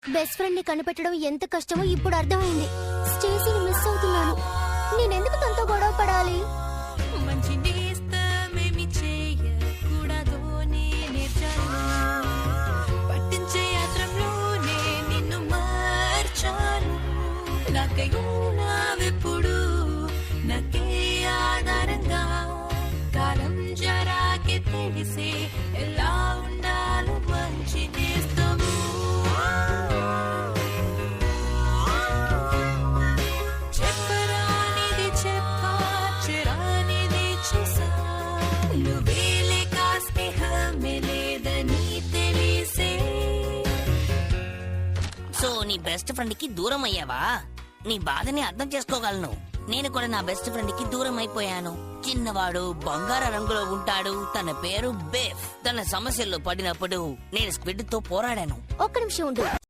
Best friend ని కనిపెట్టడం ఎంత కష్టమో ఇప్పుడు అర్థమైంది. స్టేసీని మిస్ అవుతున్నాను. నేనెందుకు తనతో గొడవ పడాలి? మంచి నేస్తమేమి చేయకూడదో నేర్చాను. పట్టించే యాత్రలోనే నిన్ను మార్చాను. నాకై ఉన్నావెప్పుడు నాకే ఆధారంగా. కాలం జరాకే తెలిసే ఎలా ఉండాలో మంచి నేస్తము. చెప్పరానిది చెప్పా, చెరానిది చేసా. నువ్వేలే కా స్నేహమే లేదని తెలిసే. సో నీ బెస్ట్ ఫ్రెండ్ కి దూరం అయ్యావా? నీ బాధని అర్థం చేసుకోగలను. నేను కూడా నా బెస్ట్ ఫ్రెండ్ కి దూరం అయిపోయాను. చిన్నవాడు, బంగార రంగులో ఉంటాడు. తన పేరు బేఫ్. తన సమస్యల్లో పడినప్పుడు నేను స్క్విడ్ తో పోరాడాను. ఒక్క నిమిషం ఉండు.